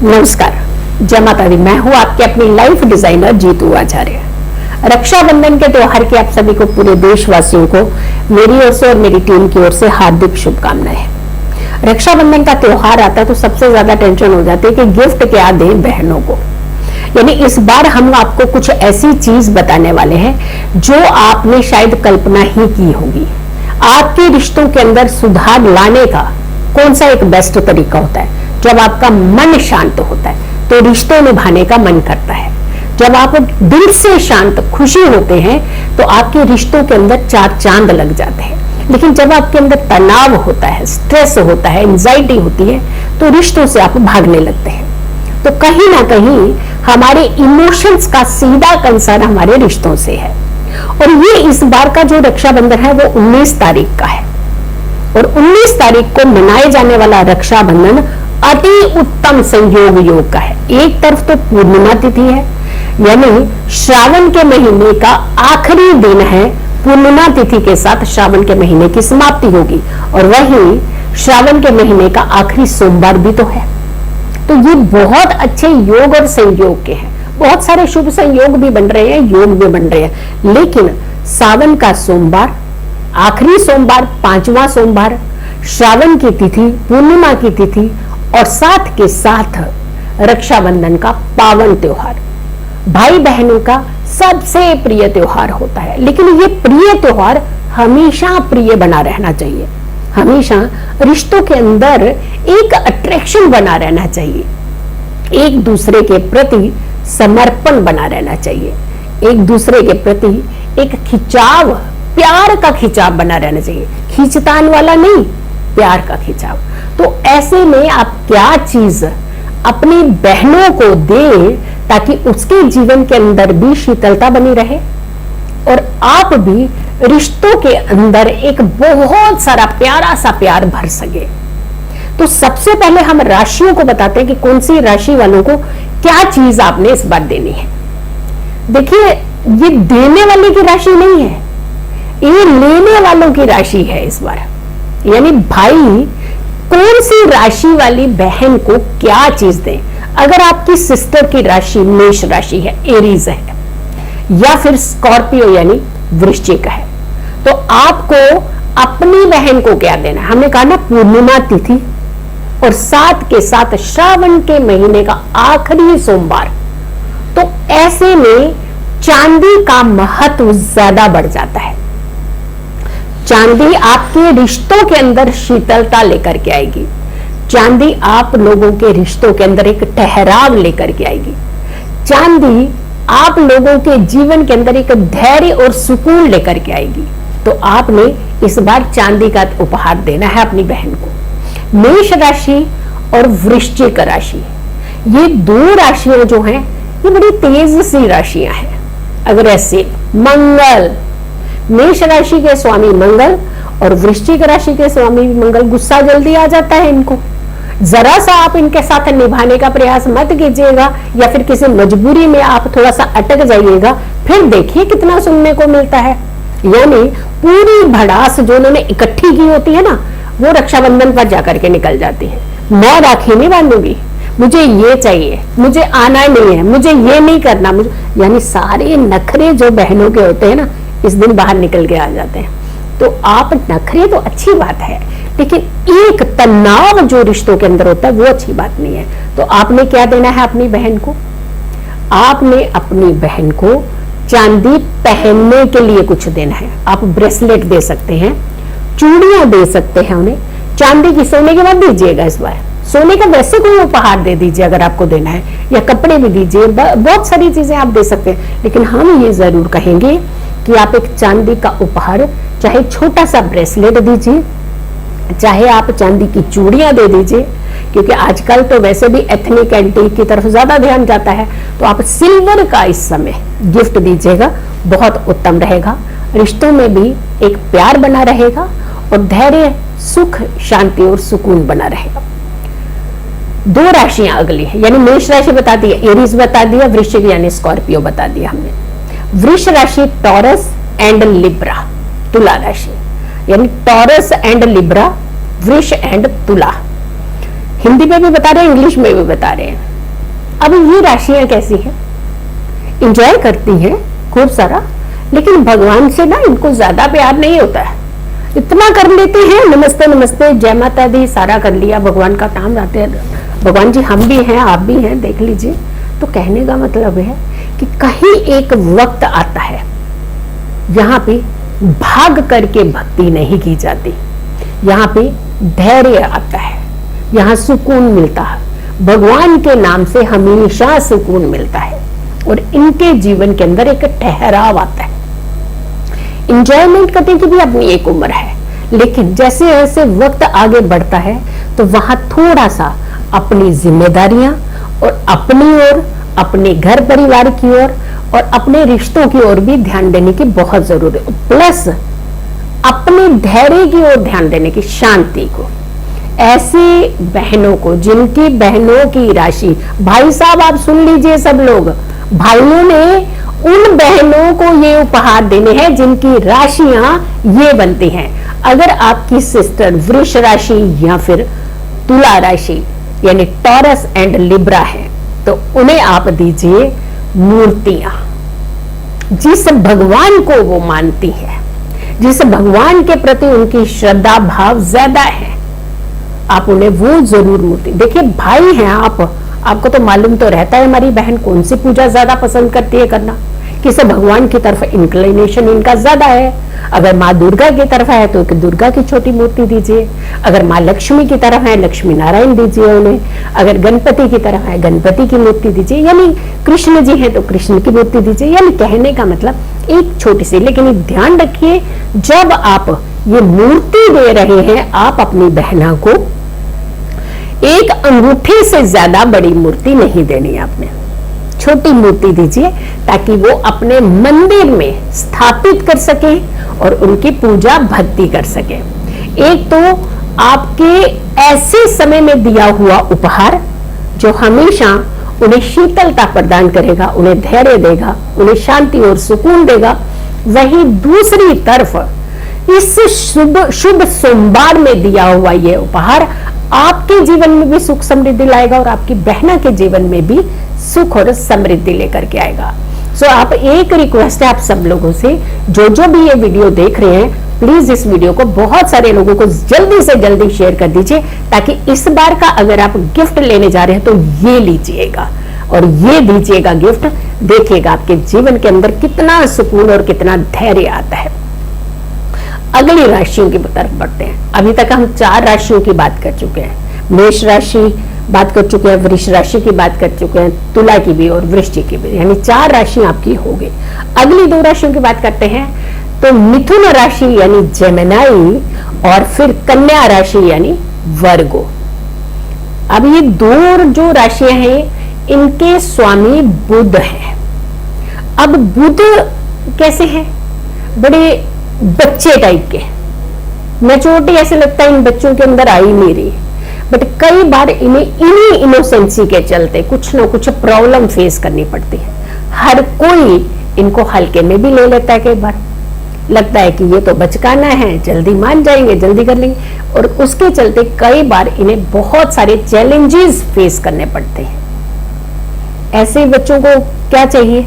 नमस्कार, जय माता दी। मैं हूँ आपके अपनी लाइफ डिजाइनर जीतू आचार्य। रक्षाबंधन के त्योहार की आप सभी को, पूरे देशवासियों को मेरी ओर से और मेरी टीम की ओर से हार्दिक शुभकामनाएं। रक्षाबंधन का त्योहार आता है तो सबसे ज्यादा टेंशन हो जाती है कि गिफ्ट क्या दें बहनों को। यानी इस बार हम आपको कुछ ऐसी चीज बताने वाले हैं जो आपने शायद कल्पना ही की होगी। आपके रिश्तों के अंदर सुधार लाने का कौन सा एक बेस्ट तरीका होता है? जब आपका मन शांत होता है तो रिश्ते निभाने का मन करता है। जब आप दिल से शांत खुशी होते हैं तो आपके रिश्तों के अंदर चार चांद लग जाते हैं। लेकिन जब आपके अंदर तनाव होता है, स्ट्रेस होता है, एंजाइटी होती है तो रिश्तों से आप भागने लगते हैं। तो कहीं ना कहीं हमारे इमोशंस का सीधा कंसर्न हमारे रिश्तों से है। और ये इस बार का जो रक्षाबंधन है वो 19 तारीख का है। और 19 तारीख को मनाए जाने वाला रक्षाबंधन अति उत्तम संयोग योग का है। एक तरफ तो पूर्णिमा तिथि है, यानी श्रावण के महीने का आखिरी दिन है। पूर्णिमा तिथि के साथ श्रावण के महीने की समाप्ति होगी और वहीं श्रावण के महीने का आखिरी सोमवार भी तो है। तो ये बहुत अच्छे योग और संयोग के हैं। बहुत सारे शुभ संयोग भी बन रहे हैं, योग भी बन रहे हैं। लेकिन सावन का सोमवार, आखिरी सोमवार, 5वां सोमवार, श्रावण की तिथि, पूर्णिमा की तिथि और साथ के साथ रक्षाबंधन का पावन त्योहार, भाई बहनों का सबसे प्रिय त्योहार होता है। लेकिन ये प्रिय त्योहार हमेशा प्रिय बना रहना चाहिए। हमेशा रिश्तों के अंदर एक अट्रैक्शन बना रहना चाहिए। एक दूसरे के प्रति समर्पण बना रहना चाहिए। एक दूसरे के प्रति एक खिंचाव, प्यार का खिंचाव बना रहना चाहिए। खींचतान वाला नहीं, प्यार का खिंचाव। तो ऐसे में आप क्या चीज अपनी बहनों को दे ताकि उसके जीवन के अंदर भी शीतलता बनी रहे और आप भी रिश्तों के अंदर एक बहुत सारा प्यारा सा प्यार भर सके। तो सबसे पहले हम राशियों को बताते हैं कि कौन सी राशि वालों को क्या चीज आपने इस बार देनी है। देखिए, ये देने वाले की राशि नहीं है, ये लेने वालों की राशि है इस बार। यानी भाई कौन सी राशि वाली बहन को क्या चीज दें। अगर आपकी सिस्टर की राशि मेष राशि है, एरीज है, या फिर स्कॉर्पियो यानी वृश्चिक है, तो आपको अपनी बहन को क्या देना है? हमने कहा ना, पूर्णिमा तिथि और साथ के साथ श्रावण के महीने का आखिरी सोमवार। तो ऐसे में चांदी का महत्व ज्यादा बढ़ जाता है। चांदी आपके रिश्तों के अंदर शीतलता लेकर के आएगी। चांदी आप लोगों के रिश्तों के अंदर एक ठहराव लेकर के आएगी। चांदी आप लोगों के जीवन के अंदर एक धैर्य और सुकून लेकर के आएगी। तो आपने इस बार चांदी का उपहार देना है अपनी बहन को। मेष राशि और वृश्चिक राशि, ये दो राशियां जो हैं ये बड़ी तेज सी राशियां हैं। अगर ऐसे मंगल, मेष राशि के स्वामी मंगल और वृश्चिक राशि के स्वामी मंगल, गुस्सा जल्दी आ जाता है इनको। जरा सा आप इनके साथ निभाने का प्रयास मत कीजिएगा या फिर किसी मजबूरी में आप थोड़ा सा अटक जाइएगा, फिर देखिए कितना सुनने को मिलता है। यानी पूरी भड़ास जो उन्होंने इकट्ठी की होती है ना, वो रक्षाबंधन पर जाकर के निकल जाती है। मैं राखी नहीं बांधूंगी, मुझे ये चाहिए, मुझे आना नहीं है, मुझे ये नहीं करना, मुझे, यानी सारे नखरे जो बहनों के होते हैं ना, इस दिन बाहर निकल के आ जाते हैं। तो आप नखरे तो अच्छी बात है, लेकिन एक तनाव जो रिश्तों के अंदर होता है वो अच्छी बात नहीं है। तो आपने क्या देना है अपनी बहन को? आपने अपनी बहन को चांदी पहनने के लिए कुछ देना है। आप ब्रेसलेट दे सकते हैं, चूड़ियां दे सकते हैं उन्हें। चांदी की, सोने के बाद दीजिएगा इस बार। सोने का वैसे कोई उपहार दे दीजिए अगर आपको देना है, या कपड़े भी दीजिए, बहुत सारी चीजें आप दे सकते हैं। लेकिन हम ये जरूर कहेंगे कि आप एक चांदी का उपहार, चाहे छोटा सा ब्रेसलेट दीजिए, चाहे आप चांदी की चूड़ियां दे दीजिए, क्योंकि आजकल तो वैसे भी एथनिक एंटीक की तरफ ज्यादा ध्यान जाता है। तो आप सिल्वर का इस समय गिफ्ट दीजिएगा, बहुत उत्तम रहेगा। रिश्तों में भी एक प्यार बना रहेगा और धैर्य, सुख, शांति और सुकून बना रहेगा। दो राशियां अगली है, यानी मेष राशि बता दी, एरीज बता दिया, वृश्चिक यानी स्कॉर्पियो बता दिया हमने। वृष राशि टॉरस एंड लिब्रा, तुला राशि, यानी टॉरस एंड लिब्रा, वृष एंड तुला। हिंदी में भी बता रहे हैं, इंग्लिश में भी बता रहे हैं। अब ये राशियां कैसी हैं? इंजॉय करती हैं खूब सारा, लेकिन भगवान से ना इनको ज्यादा प्यार नहीं होता है। इतना कर लेते हैं, नमस्ते नमस्ते जय माता दी सारा कर लिया, भगवान का नाम लाते हैं, भगवान जी हम भी हैं आप भी हैं देख लीजिए। तो कहने का मतलब है कि कहीं एक वक्त आता है यहाँ पे भाग करके भक्ति नहीं की जाती, यहाँ पे धैर्य आता है, यहाँ सुकून मिलता है, भगवान के नाम से हमेशा सुकून मिलता है और इनके जीवन के अंदर एक ठहराव आता है। इंजॉयमेंट करने की भी अपनी एक उम्र है, लेकिन जैसे जैसे वक्त आगे बढ़ता है तो वहां थोड़ा सा अपनी जिम्मेदारियां और अपनी ओर, अपने घर परिवार की ओर और अपने रिश्तों की ओर भी ध्यान देने की बहुत जरूरत है, प्लस अपने धैर्य की ओर ध्यान देने की, शांति को। ऐसी बहनों को जिनकी बहनों की राशि, भाई साहब आप सुन लीजिए, सब लोग भाइयों ने उन बहनों को ये उपहार देने हैं जिनकी राशियां ये बनती हैं। अगर आपकी सिस्टर वृष राशि या फिर तुला राशि यानी टॉरस एंड लिब्रा है तो उन्हें आप दीजिए मूर्तियां, जिस भगवान को वो मानती है, जिस भगवान के प्रति उनकी श्रद्धा भाव ज्यादा है, आप उन्हें वो जरूर मूर्ति। देखिए भाई हैं आपको तो मालूम तो रहता है हमारी बहन कौन सी पूजा ज्यादा पसंद करती है करना, किसे भगवान की तरफ इंक्लिनेशन इनका ज्यादा है। अगर माँ दुर्गा की तरफ है तो एक दुर्गा की छोटी मूर्ति दीजिए, अगर माँ लक्ष्मी की तरफ है लक्ष्मी नारायण दीजिए उन्हें, अगर गणपति की तरफ है गणपति की मूर्ति दीजिए, यानी कृष्ण जी हैं तो कृष्ण की मूर्ति दीजिए। यानी कहने का मतलब एक छोटी सी, लेकिन ध्यान रखिए जब आप ये मूर्ति दे रहे हैं आप अपनी बहना को एक अंगूठी से ज्यादा बड़ी मूर्ति नहीं देनी, आपने छोटी मूर्ति दीजिए ताकि वो अपने मंदिर में स्थापित कर सके और उनकी पूजा भक्ति कर सके। एक तो आपके ऐसे समय में दिया हुआ उपहार जो हमेशा उन्हें शीतलता प्रदान करेगा, उन्हें धैर्य देगा, उन्हें शांति और सुकून देगा। वहीं दूसरी तरफ इस शुभ सोमवार में दिया हुआ ये उपहार आपके जीवन में भी सुख समृद्धि लाएगा और आपकी बहना के जीवन में भी सुख और समृद्धि लेकर के आएगा। सो आप एक रिक्वेस्ट है आप सब लोगों से, जो भी ये वीडियो देख रहे हैं प्लीज इस वीडियो को बहुत सारे लोगों को जल्दी से जल्दी शेयर कर दीजिए, ताकि इस बार का अगर आप गिफ्ट लेने जा रहे हैं तो ये लीजिएगा और ये दीजिएगा गिफ्ट। देखिएगा आपके जीवन के अंदर कितना सुकून और कितना धैर्य आता है। अगली राशियों की तरफ बढ़ते हैं। अभी तक हम 4 राशियों की बात कर चुके हैं, मेष राशि बात कर चुके हैं, वृष राशि की बात कर चुके हैं, तुला की भी और वृश्चिक की भी, यानी 4 राशि आपकी हो गई। अगली 2 राशियों की बात करते हैं तो मिथुन राशि यानी जेमिनाई और फिर कन्या राशि यानी वर्गो। अब ये 2 जो राशियां हैं इनके स्वामी बुध हैं। अब बुध कैसे हैं? बड़े बच्चे टाइप के, मैच्योरिटी ऐसे लगता है इन बच्चों के अंदर आई नहीं रही, बट कई बार इन्हें इन्हीं इनोसेंसी के चलते कुछ ना कुछ प्रॉब्लम फेस करनी पड़ती है। हर कोई इनको हल्के में भी ले लेता है, कई बार लगता है कि ये तो बचकाना है, जल्दी मान जाएंगे, जल्दी कर लेंगे, और उसके चलते कई बार इन्हें बहुत सारे चैलेंजेस फेस करने पड़ते हैं। ऐसे बच्चों को क्या चाहिए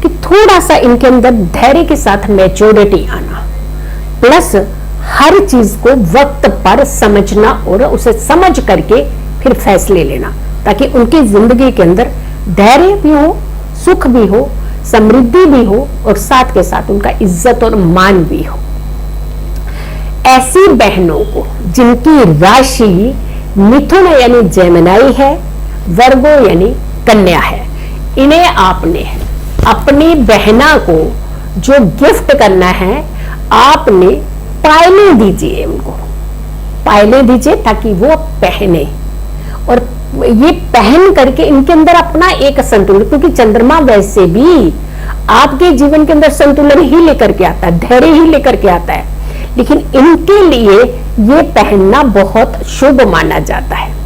कि थोड़ा सा इनके अंदर धैर्य के साथ मैच्योरिटी आना, प्लस हर चीज को वक्त पर समझना और उसे समझ करके फिर फैसले लेना, ताकि उनकी जिंदगी के अंदर धैर्य भी हो, सुख भी हो, समृद्धि भी हो और साथ के साथ उनका इज्जत और मान भी हो। ऐसी बहनों को जिनकी राशि मिथुन यानी जेमिनाई है, वर्गो यानी कन्या है, इन्हें आपने अपनी बहना को जो गिफ्ट करना है आपने पायलें दीजिए, उनको पायलें दीजिए ताकि वो पहने, और ये पहन करके इनके अंदर अपना एक संतुलन, क्योंकि चंद्रमा वैसे भी आपके जीवन के अंदर संतुलन ही लेकर के आता है, धैर्य ही लेकर के आता है, लेकिन इनके लिए ये पहनना बहुत शुभ माना जाता है।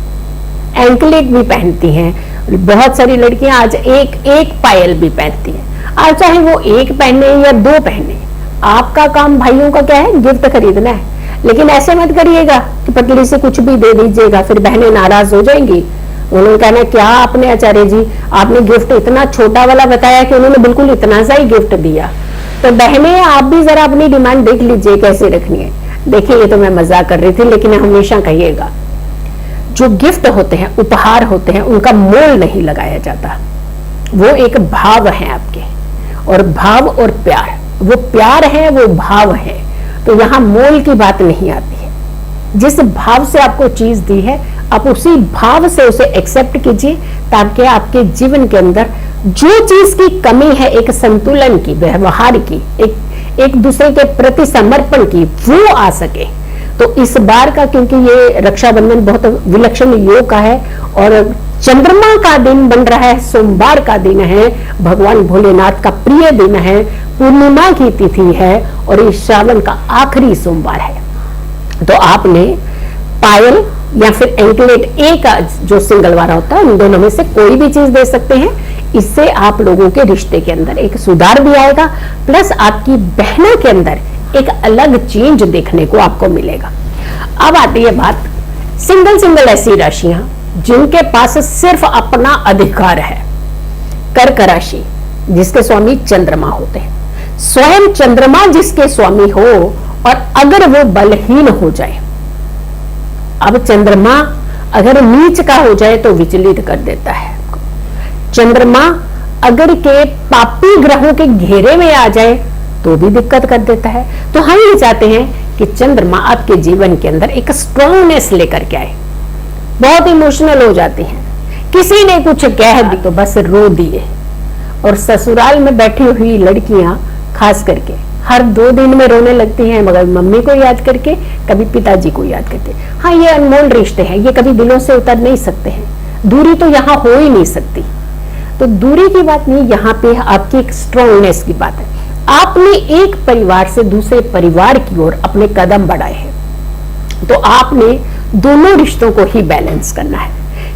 एंकलेट भी पहनती हैं, बहुत सारी लड़कियां आज एक पायल भी पहनती हैं। आज चाहे वो 1 पहने या 2 पहने, आपका काम भाइयों का क्या है, गिफ्ट खरीदना है। लेकिन ऐसे मत करिएगा कि पतली से कुछ भी दे दीजिएगा, फिर बहनें नाराज हो जाएंगी, उन्होंने कहना क्या आपने आचार्य जी, आपने गिफ्ट इतना छोटा वाला बताया कि उन्होंने बिल्कुल इतना सा ही गिफ्ट दिया। तो बहनें आप भी जरा अपनी डिमांड देख लीजिए कैसे रखनी है। देखिए ये तो मैं मजाक कर रही थी, लेकिन हमेशा कहिएगा जो गिफ्ट होते हैं, उपहार होते हैं, उनका मोल नहीं लगाया जाता। वो एक भाव है आपके, और भाव और प्यार, वो प्यार है, वो भाव है। तो यहाँ मोल की बात नहीं आती है। जिस भाव से आपको चीज दी है, आप उसी भाव से उसे एक्सेप्ट कीजिए, ताकि आपके जीवन के अंदर जो चीज की कमी है, एक संतुलन की, व्यवहार की, एक दूसरे के प्रति समर्पण की, वो आ सके। तो इस बार का, क्योंकि ये रक्षाबंधन बहुत विलक्षण योग का है और चंद्रमा का दिन बन रहा है, सोमवार का दिन है, भगवान भोलेनाथ का प्रिय दिन है, पूर्णिमा की तिथि है और इस श्रावण का आखिरी सोमवार है। तो आपने पायल या फिर एंकलेट, एक जो सिंगल वाला होता है, उन दोनों में से कोई भी चीज दे सकते हैं। इससे आप लोगों के रिश्ते के अंदर एक सुधार भी आएगा, प्लस आपकी बहनों के अंदर एक अलग चेंज देखने को आपको मिलेगा। अब आती है बात सिंगल ऐसी राशियां जिनके पास सिर्फ अपना अधिकार है। कर्क राशि, जिसके स्वामी चंद्रमा होते हैं, स्वयं चंद्रमा जिसके स्वामी हो और अगर वो बलहीन हो जाए, अब चंद्रमा अगर नीच का हो जाए तो विचलित कर देता है। चंद्रमा अगर के पापी ग्रहों के घेरे में आ जाए तो भी दिक्कत कर देता है। तो हम ये चाहते हैं कि चंद्रमा आपके जीवन के अंदर एक स्ट्रांगनेस लेकर के आए। बहुत इमोशनल हो जाते हैं, किसी ने कुछ कह दी तो बस रो दिए। और ससुराल में बैठी हुई लड़कियां खास करके हर 2 दिन में रोने लगती हैं, मगर मम्मी को याद करके, कभी पिताजी को याद करके। हाँ, ये अनमोल रिश्ते हैं, ये कभी दिलों से उतर नहीं सकते हैं। दूरी तो यहाँ हो ही नहीं सकती। तो दूरी की बात नहीं, यहाँ पे आपकी एक स्ट्रांगनेस की बात है। आपने एक परिवार से दूसरे परिवार की ओर अपने कदम बढ़ाए हैं, तो आपने दोनों रिश्तों को ही बैलेंस करना है।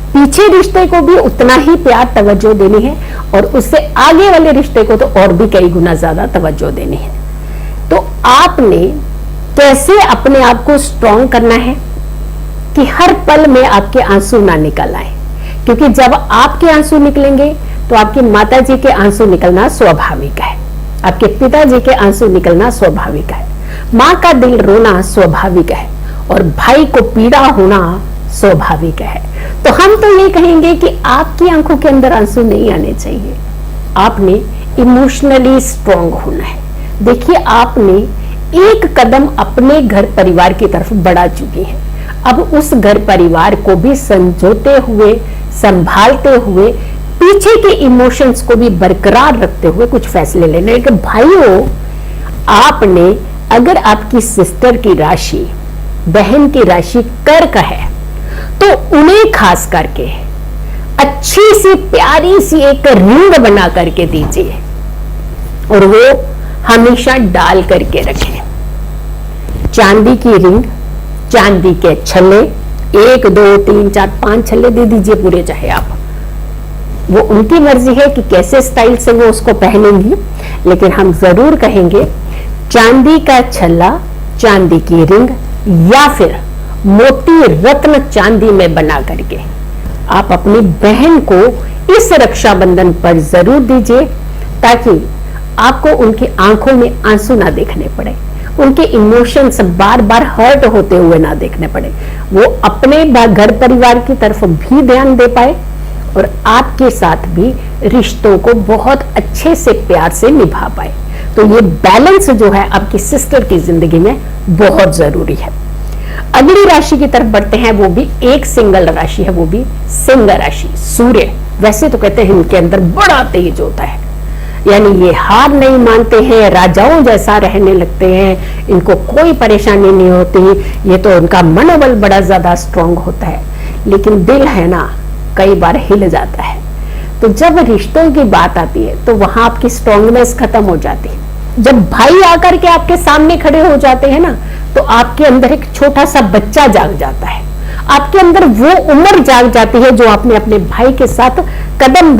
पीछे रिश्ते को भी उतना ही प्यार तवज्जो देनी है और उससे आगे वाले रिश्ते को तो और भी कई गुना ज्यादा तवज्जो देनी है। तो आपने कैसे अपने आप को स्ट्रॉन्ग करना है कि हर पल में आपके आंसू ना निकल आए, क्योंकि जब आपके आंसू निकलेंगे तो आपकी माता जी के आंसू निकलना स्वाभाविक है, आपके पिताजी के आंसू निकलना स्वाभाविक है, माँ का दिल रोना स्वाभाविक है और भाई को पीड़ा होना स्वाभाविक है। तो हम तो ये कहेंगे कि आपकी आंखों के अंदर आंसू नहीं आने चाहिए। आपने इमोशनली स्ट्रांग होना है। देखिए, आपने एक कदम अपने घर परिवार की तरफ बढ़ा चुकी हैं। अब उस घर परिवार को भी संजोते हुए, संभालते हुए, पीछे के इमोशंस को भी बरकरार रखते हुए कुछ फैसले लेने। लेकिन भाइयों, आपने अगर आपकी सिस्टर की राशि, बहन की राशि कर्क है, तो उन्हें खास करके अच्छी सी प्यारी सी एक रिंग बना करके दीजिए और वो हमेशा डाल करके रखें। चांदी की रिंग, चांदी के छल्ले, 1 2 3 4 5 छल्ले दे दीजिए पूरे, चाहे आप, वो उनकी मर्जी है कि कैसे स्टाइल से वो उसको पहनेंगी। लेकिन हम जरूर कहेंगे चांदी का छल्ला, चांदी की रिंग या फिर मोती रत्न चांदी में बना करके आप अपनी बहन को इस रक्षाबंधन पर जरूर दीजिए, ताकि आपको उनकी आंखों में आंसू ना देखने पड़े, उनके इमोशंस बार बार हर्ट होते हुए ना देखने पड़े। वो अपने घर परिवार की तरफ भी ध्यान दे पाए और आपके साथ भी रिश्तों को बहुत अच्छे से प्यार से निभा पाए। तो ये बैलेंस जो है आपकी सिस्टर की जिंदगी में बहुत जरूरी है। अगली राशि की तरफ बढ़ते हैं, वो भी एक सिंगल राशि है, वो भी सिंह राशि। सूर्य, वैसे तो कहते हैं इनके अंदर बड़ा तेज होता है, यानी ये हार नहीं मानते हैं, राजाओं जैसा रहने लगते हैं, इनको कोई परेशानी नहीं होती, ये तो उनका मनोबल बड़ा ज्यादा स्ट्रांग होता है। लेकिन दिल है ना, कई बार हिल जाता है। तो जब रिश्तों की बात आती है तो वहां आपकी स्ट्रांगनेस खत्म हो जाती है। जब भाई आकर के आपके सामने खड़े हो जाते हैं ना, तो आपके अंदर एक छोटा सा बच्चा जाग जाता है, आपके अंदर वो उम्र जाग जाती है जो आपने अपने भाई के साथ कदम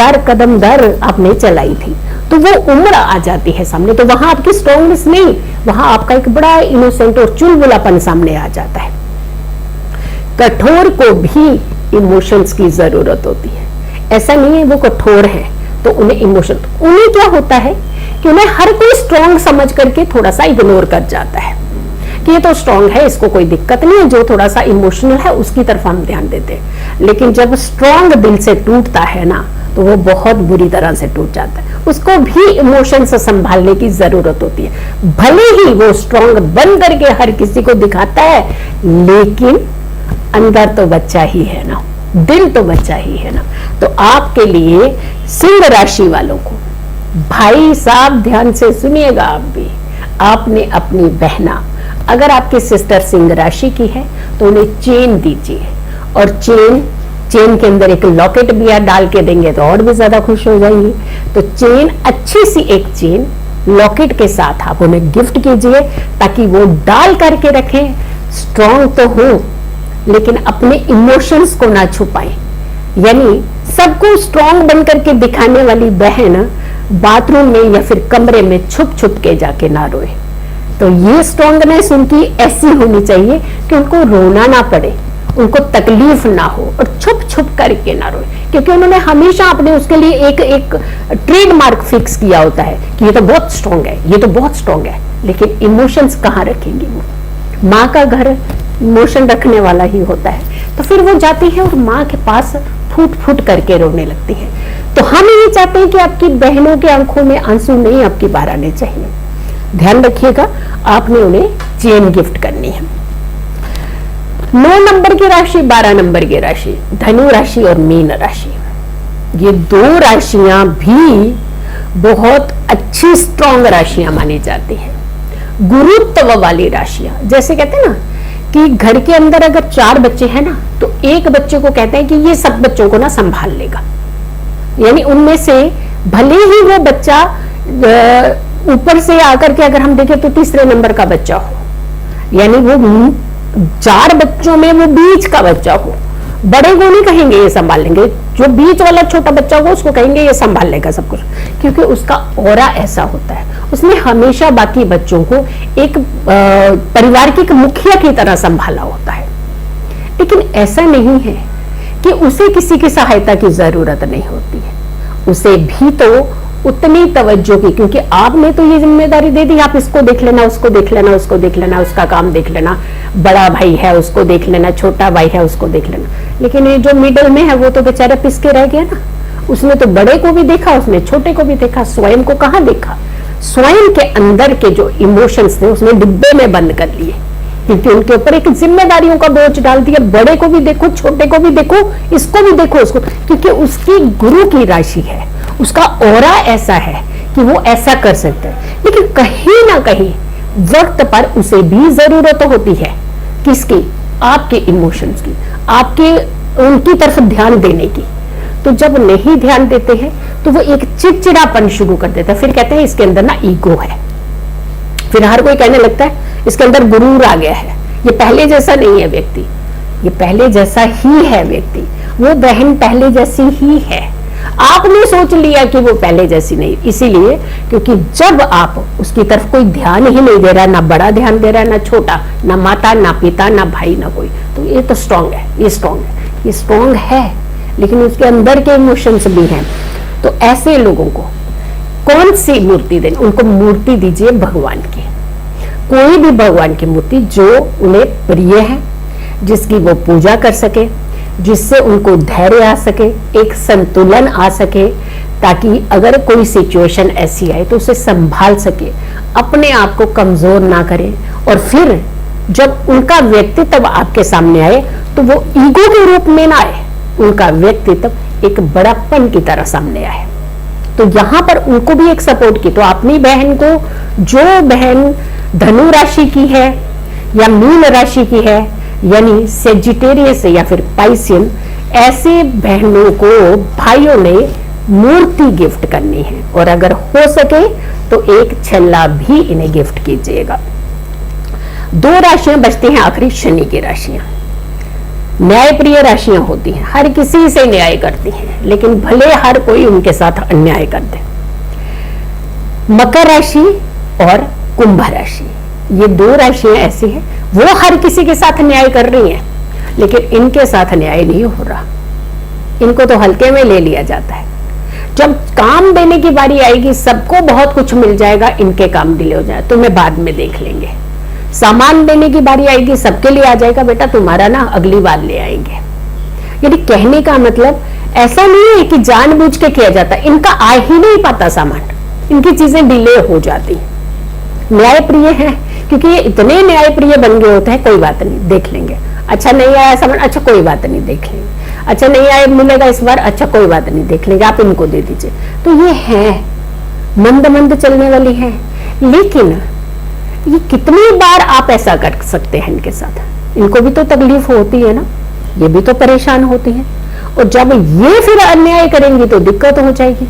दर आपने चलाई थी, तो वो उम्र आ जाती है सामने। तो वहां आपकी स्ट्रांगनेस नहीं, वहां आपका एक बड़ा इनोसेंट और चुलबुलापन सामने आ जाता है। कठोर को भी इमोशंस की जरूरत होती है। ऐसा नहीं है वो कठोर है तो उन्हें इमोशन, उन्हें क्या होता है कि उन्हें हर कोई स्ट्रांग समझ करके थोड़ा सा इग्नोर कर जाता है कि ये तो स्ट्रांग है, इसको कोई दिक्कत नहीं है, जो थोड़ा सा इमोशनल है उसकी तरफ हम ध्यान देते हैं। लेकिन जब स्ट्रांग दिल से टूटता है ना तो वो बहुत बुरी तरह से टूट जाता है, उसको भी इमोशन से संभालने की जरूरत होती है। भले ही वो स्ट्रांग बन करके हर किसी को दिखाता है, लेकिन अंदर तो बच्चा ही है ना, दिल तो बच्चा ही है ना। तो आपके लिए सिंह राशि वालों को, भाई साहब ध्यान से सुनिएगा, आप भी आपने अपनी बहना, अगर आपकी सिस्टर सिंह राशि की है तो उन्हें चेन दीजिए, और चेन के अंदर एक लॉकेट भी आप डाल के देंगे तो और भी ज्यादा खुश हो जाएंगी। तो चेन, अच्छी सी एक चेन लॉकेट के साथ आप उन्हें गिफ्ट कीजिए ताकि वो डाल करके रखें। स्ट्रांग तो हो लेकिन अपने इमोशंस को ना छुपाएं, यानी सबको स्ट्रांग बन करके दिखाने वाली बहन बाथरूम में या फिर कमरे में छुप छुप के जाके ना रोए। तो ये स्ट्रांगनेस उनकी ऐसी होनी चाहिए कि उनको रोना ना पड़े, उनको तकलीफ ना हो, और छुप छुप करके ना रोए, क्योंकि उन्होंने हमेशा अपने उसके लिए एक ट्रेडमार्क फिक्स किया होता है कि ये तो बहुत स्ट्रांग है, ये तो बहुत स्ट्रांग है। लेकिन इमोशंस कहाँ रखेंगे वो? माँ का घर इमोशन रखने वाला ही होता है। तो फिर वो जाती है और माँ के पास फूट फूट करके रोने लगती है। तो हम ये चाहते हैं कि आपकी बहनों के आंखों में आंसू नहीं आपकी बाहर आने चाहिए। ध्यान रखिएगा, आपने उन्हें चेन गिफ्ट करनी है। 9 नंबर की राशि, 12 नंबर की राशि, धनु राशि और मीन राशि, ये 2 राशियां भी बहुत अच्छी स्ट्रॉन्ग राशियां मानी जाती हैं, गुरुत्व वाली राशियां। जैसे कहते हैं ना कि घर के अंदर अगर 4 बच्चे हैं ना तो एक बच्चे को कहते हैं कि ये सब बच्चों को ना संभाल लेगा, यानी उनमें से भले ही वो बच्चा ऊपर से आकर के अगर हम देखें तो तीसरे नंबर का बच्चा हो, यानी वो 4 बच्चों में वो बीच का बच्चा हो, बड़े को नहीं कहेंगे ये संभाल लेंगे, जो बीच वाला छोटा बच्चा हो उसको कहेंगे ये संभाल लेगा सब कुछ, क्योंकि उसका ऑरा ऐसा होता है, उसने हमेशा बाकी बच्चों को एक परिवार के एक मुखिया की तरह संभाला होता है। लेकिन ऐसा नहीं है कि उसे किसी की सहायता की जरूरत नहीं होती है, उसे भी तो उतनी तवज्जो की, क्योंकि आपने तो ये जिम्मेदारी दे दी, आप इसको देख लेना, उसको देख लेना, उसको देख लेना, उसका काम देख लेना, बड़ा भाई है उसको देख लेना, छोटा भाई है उसको देख लेना। लेकिन ये जो मिडल में है वो तो बेचारा पिसके रह गया ना, उसने तो बड़े को भी देखा, उसने छोटे को भी देखा, स्वयं को कहाँ देखा? स्वयं के अंदर के जो इमोशंस थे उसने डिब्बे में बंद कर लिए, क्योंकि उनके ऊपर एक जिम्मेदारियों का बोझ डाल दिया। बड़े को भी देखो, छोटे को भी देखो, इसको भी देखो, उसको, क्योंकि उसकी गुरु की राशि है, उसका ऑरा ऐसा है कि वो ऐसा कर सकता है। लेकिन कहीं ना कहीं वक्त पर उसे भी जरूरत होती है, किसकी? आपके इमोशंस की, आपके उनकी तरफ ध्यान देने की। तो जब नहीं ध्यान देते हैं तो वो एक चिड़चिड़ापन शुरू कर देता है, फिर कहते हैं इसके अंदर ना ईगो है, फिर हर कोई कहने लगता है इसके अंदर गुरूर आ गया है, ये पहले जैसा नहीं है व्यक्ति, ये पहले जैसा ही है व्यक्ति, वो बहन पहले जैसी ही है। आपने सोच लिया कि वो पहले जैसी नहीं, इसीलिए क्योंकि जब आप उसकी तरफ कोई ध्यान ही नहीं दे रहा, ना बड़ा ध्यान दे रहा है, ना छोटा, ना माता, ना पिता, ना भाई, ना कोई, तो ये तो स्ट्रांग है, ये स्ट्रांग है, ये स्ट्रांग है, लेकिन उसके अंदर के इमोशंस भी हैं। तो ऐसे लोगों को कौन सी मूर्ति दें? उनको मूर्ति दीजिए भगवान की, कोई भी भगवान की मूर्ति जो उन्हें प्रिय है, जिसकी वो पूजा कर सके, जिससे उनको धैर्य आ सके, एक संतुलन आ सके, ताकि अगर कोई सिचुएशन ऐसी आए तो उसे संभाल सके, अपने आप को कमजोर ना करे, और फिर जब उनका व्यक्तित्व आपके सामने आए तो वो ईगो के रूप में ना आए, उनका व्यक्तित्व एक बड़ापन की तरह सामने आए। तो यहां पर उनको भी एक सपोर्ट की। तो अपनी बहन को, जो बहन धनु राशि की है या मीन राशि की है, यानी सेजिटेरियस या फिर पाइसियन, ऐसे बहनों को भाइयों ने मूर्ति गिफ्ट करनी है, और अगर हो सके तो एक छल्ला भी इन्हें गिफ्ट कीजिएगा। 2 राशियां बचती हैं आखिरी, शनि की राशियां। न्यायप्रिय राशियां होती हैं, हर किसी से न्याय करती हैं, लेकिन भले हर कोई उनके साथ अन्याय कर दे। मकर राशि और कुंभ राशि, ये 2 राशियां ऐसी हैं, वो हर किसी के साथ न्याय कर रही हैं, लेकिन इनके साथ न्याय नहीं हो रहा, इनको तो हल्के में ले लिया जाता है। जब काम देने की बारी आएगी सबको बहुत कुछ मिल जाएगा, इनके काम डिले हो जाए, तुम्हें बाद में देख लेंगे। सामान देने की बारी आएगी सबके लिए आ जाएगा, बेटा तुम्हारा ना अगली बार ले आएंगे। यानी कहने का मतलब ऐसा नहीं है कि जानबूझ के किया जाता, इनका आ ही नहीं पाता सामान, इनकी चीजें डिले हो जाती। न्याय प्रिय है क्योंकि ये इतने न्याय प्रिय बन गए होते हैं, कोई बात नहीं देख लेंगे, अच्छा नहीं आया सामान, अच्छा कोई बात नहीं देख लेंगे, अच्छा नहीं आया मिलेगा इस बार, अच्छा कोई बात नहीं देख लेंगे, आप इनको दे दीजिए। तो ये है मंद मंद चलने वाली है, लेकिन ये कितनी बार आप ऐसा कर सकते हैं इनके साथ, इनको भी तो तकलीफ होती है ना, ये भी तो परेशान होती है। और जब ये फिर अन्याय करेंगी तो दिक्कत हो जाएगी।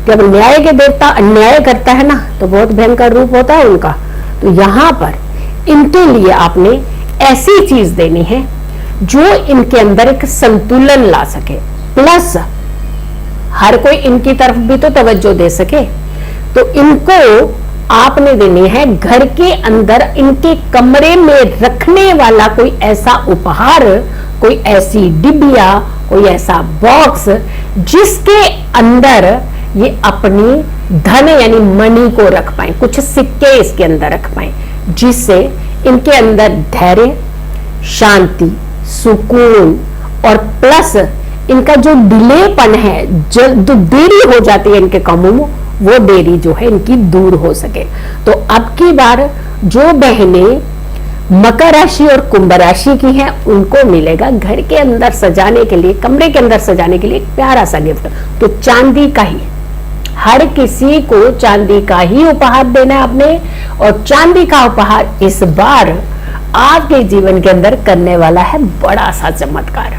जब न्याय के देवता अन्याय करता है ना तो बहुत भयंकर रूप होता है उनका। तो यहां पर इनके लिए आपने ऐसी चीज देनी है जो इनके अंदर एक संतुलन ला सके, प्लस हर कोई इनकी तरफ भी तो तवज्जो दे सके। तो इनको आपने देनी है घर के अंदर इनके कमरे में रखने वाला कोई ऐसा उपहार, कोई ऐसी डिबिया, कोई ऐसा बॉक्स जिसके अंदर ये अपनी धन यानी मनी को रख पाए, कुछ सिक्के इसके अंदर रख पाए, जिससे इनके अंदर धैर्य, शांति, सुकून और प्लस इनका जो डिलेपन है, जो देरी हो जाती है इनके कामों में, वो देरी जो है इनकी दूर हो सके। तो अब की बार जो बहनें मकर राशि और कुंभ राशि की हैं उनको मिलेगा घर के अंदर सजाने के लिए, कमरे के अंदर सजाने के लिए एक प्यारा सा गिफ्ट। तो चांदी का ही, हर किसी को चांदी का ही उपहार देना है आपने, और चांदी का उपहार इस बार आपके जीवन के अंदर करने वाला है बड़ा सा चमत्कार।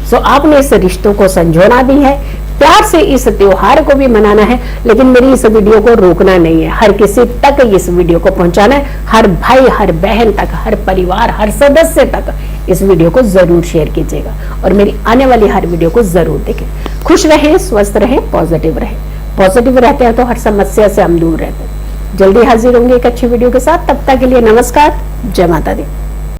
सो आपने इस रिश्तों को संजोना भी है, प्यार से इस त्योहार को भी मनाना है, लेकिन मेरी इस वीडियो को रोकना नहीं है, हर किसी तक इस वीडियो को पहुंचाना है, हर भाई, हर बहन तक, हर परिवार, हर सदस्य तक इस वीडियो को जरूर शेयर कीजिएगा और मेरी आने वाली हर वीडियो को जरूर देखें। खुश रहें, स्वस्थ रहें, पॉजिटिव रहें। पॉजिटिव रहते हैं तो हर समस्या से हम दूर रहते हैं। जल्दी हाजिर होंगे एक अच्छी वीडियो के साथ, तब तक के लिए नमस्कार, जय माता दी।